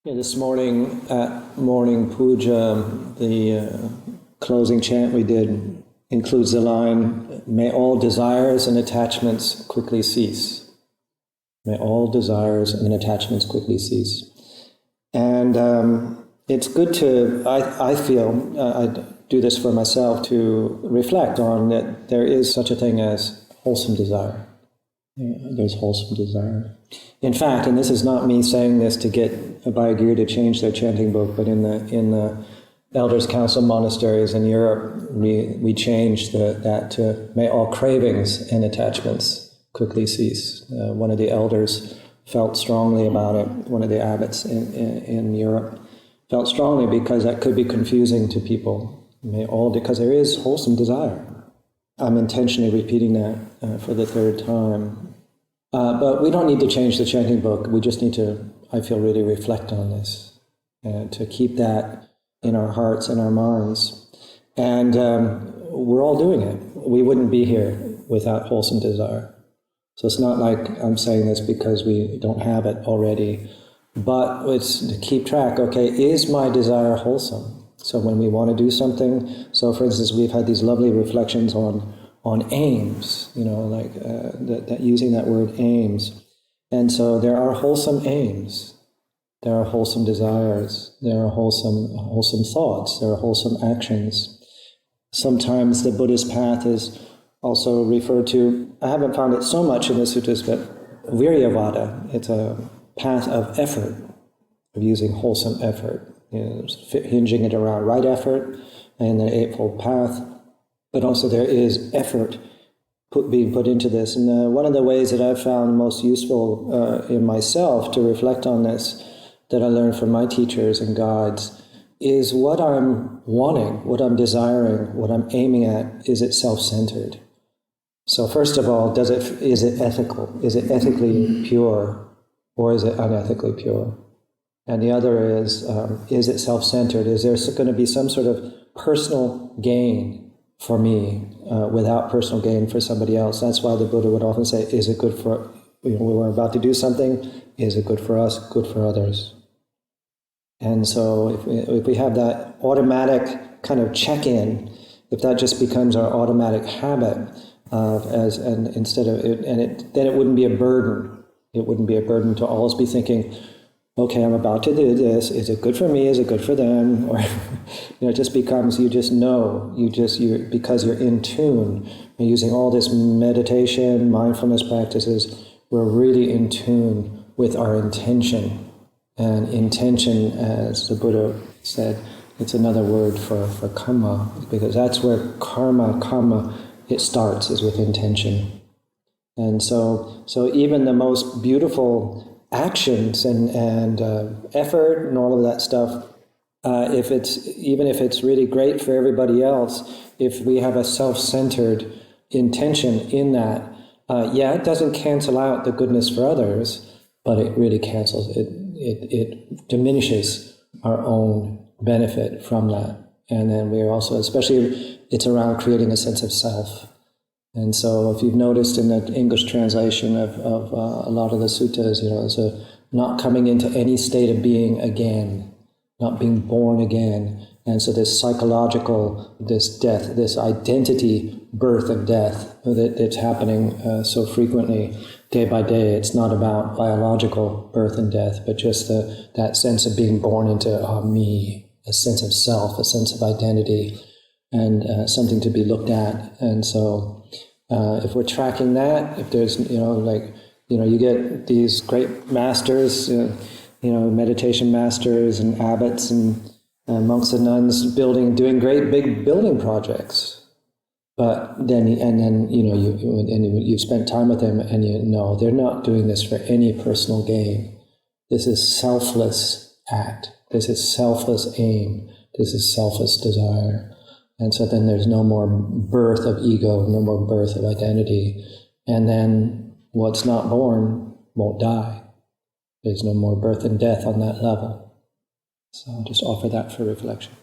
Yeah, this morning at morning puja, the closing chant we did includes the line, "May all desires and attachments quickly cease." May all desires and attachments quickly cease. And it's good to, I feel, I do this for myself, to reflect on that there is such a thing as wholesome desire. There's wholesome desire. In fact, and this is not me saying this to get Abhayagiri to change their chanting book, but in the Elders' Council monasteries in Europe, we changed that to "May all cravings and attachments quickly cease." One of the elders felt strongly about it. One of the abbots in Europe felt strongly because that could be confusing to people. Because there is wholesome desire. I'm intentionally repeating that for the third time. But we don't need to change the chanting book. We just need to, I feel, really reflect on this and to keep that in our hearts and our minds. And we're all doing it. We wouldn't be here without wholesome desire. So it's not like I'm saying this because we don't have it already, but it's to keep track. Okay, is my desire wholesome? So when we want to do something, so for instance, we've had these lovely reflections on aims, that using that word aims. And so there are wholesome aims, there are wholesome desires, there are wholesome thoughts, there are wholesome actions. Sometimes the Buddhist path is also referred to, I haven't found it so much in the sutras, but viryavada, it's a path of effort, of using wholesome effort, hinging it around right effort and the Eightfold Path. But also there is effort being put into this. And one of the ways that I've found most useful in myself to reflect on this, that I learned from my teachers and guides, is what I'm wanting, what I'm desiring, what I'm aiming at, is it self-centered? So first of all, is it ethical? Is it ethically pure, or is it unethically pure? And the other is it self-centered? Is there going to be some sort of personal gain for me, without personal gain for somebody else? That's why the Buddha would often say, is it good for, when we're about to do something, is it good for us, good for others? And so if we have that automatic kind of check-in, if that just becomes our automatic habit, then it wouldn't be a burden. It wouldn't be a burden to always be thinking, okay, I'm about to do this. Is it good for me? Is it good for them? Or, it just becomes, you just know, because you're in tune. You're using all this meditation, mindfulness practices, we're really in tune with our intention. And intention, as the Buddha said, it's another word for karma, because that's where karma, it starts, is with intention. And so even the most beautiful actions and effort and all of that stuff, even if it's really great for everybody else, if we have a self-centered intention in that, it doesn't cancel out the goodness for others, but it really cancels it. It diminishes our own benefit from that. And then we are also, especially, it's around creating a sense of self. And so if you've noticed in the English translation of a lot of the suttas, it's a not coming into any state of being again, not being born again. And so this psychological, this death, this identity, birth and death that's happening so frequently day by day. It's not about biological birth and death, but just that sense of being born into me, a sense of self, a sense of identity, and something to be looked at. And so if we're tracking that, if there's, you get these great masters, meditation masters and abbots and monks and nuns doing great big building projects. But then you've spent time with them and you know they're not doing this for any personal gain. This is selfless act. This is selfless aim. This is selfless desire. And so then there's no more birth of ego, no more birth of identity. And then what's not born won't die. There's no more birth and death on that level. So I'll just offer that for reflection.